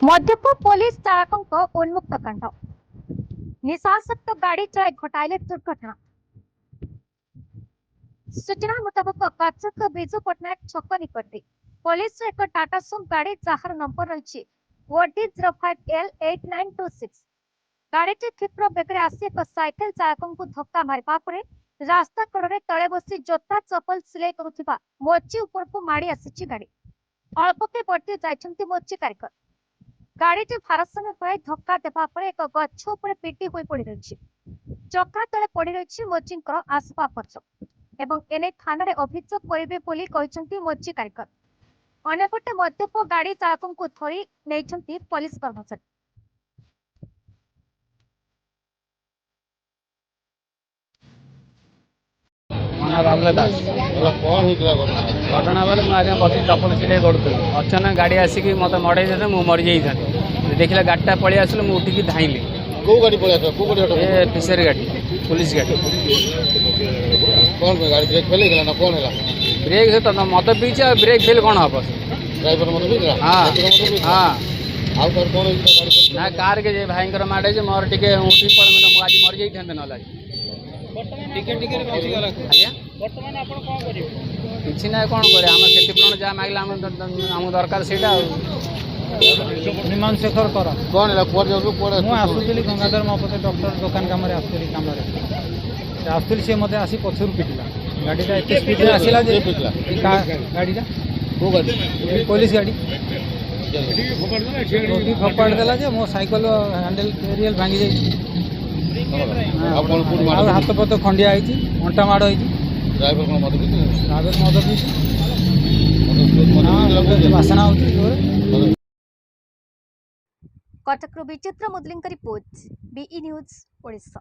Madhup police चालकों उन्मुक्त कांड निशासक्त गाड़ी चलाई घटाइले दुर्घटना। सूचना मुताबक कटक बिजु पट्टनायक छक निकटे पुलिस एक टाटा सुम गाड़ी जार नंबर रही OD05L8926 गाड़ी क्षिप्र बेगे आसी एक साइकेल चालकों को धक्का मारिबा परे रास्ता कड़े तले बसी जोता चपल सिलाई करुवा मोची उपरकू माड़ी आसी गाड़ी अल्पके बढ़ती जाइछंती मोची कारिकर गाड़ी भारसाम्य हराई धक्का देवा पर एक गछ उपर पिटी होई पड़ी रही चक्का तले पड़ी रही मोची आसबाबपत्र एवं एने थाना अभियोग करेंगे बोली कहते मोची कारिकर अन्यपटे मद्यप गाड़ी चालकों को धरी नहीं पुलिस कर्मचारी। घटना बेले मुझे बस चपल सिलाई करूँ अचानक गाड़ी आसिक मत मड़े मुझे मरी जाता देखला गाड़ीटा पलि आसल मुझे उठिकी धाइली कौ गाड़ी पड़े ए फिशरी गाड़ी पुलिस गाड़ी कौन गाड़ी ब्रेक फेल ना कौन है ब्रेक तो मद पीछे ब्रेक फेल कौन हम ड्राइवर मत भी हाँ हाँ आउ कर कौन गाड़ी ना कार के भाईर माड़े मोर टे उठी पड़े आज मरी जाता ना किसी ना कौन करे आम क्षतिपूरण जहाँ मांगला आम दरकार से मीमांशेखर कर कौन है पर जो पड़े मु आसुली गंगाधर महापत डॉक्टर दुकान काम आसुली कम आसुली सी मत आसी पछर पिटला गाड़ीटा एत स्पीड आसला गाड़ीटा कौ गाड़ी पुलिस गाड़ी फोपाड़ देला मो साइकेल हैंडल एरियल भांगी जाइए हाथ पत खंडिया अंटा माड़ ड्राइवर कौन मत भी ड्राइवर मद पी बासना हो कटक विचित्र मुदलिंग रिपोर्ट BE न्यूज ओडिशा।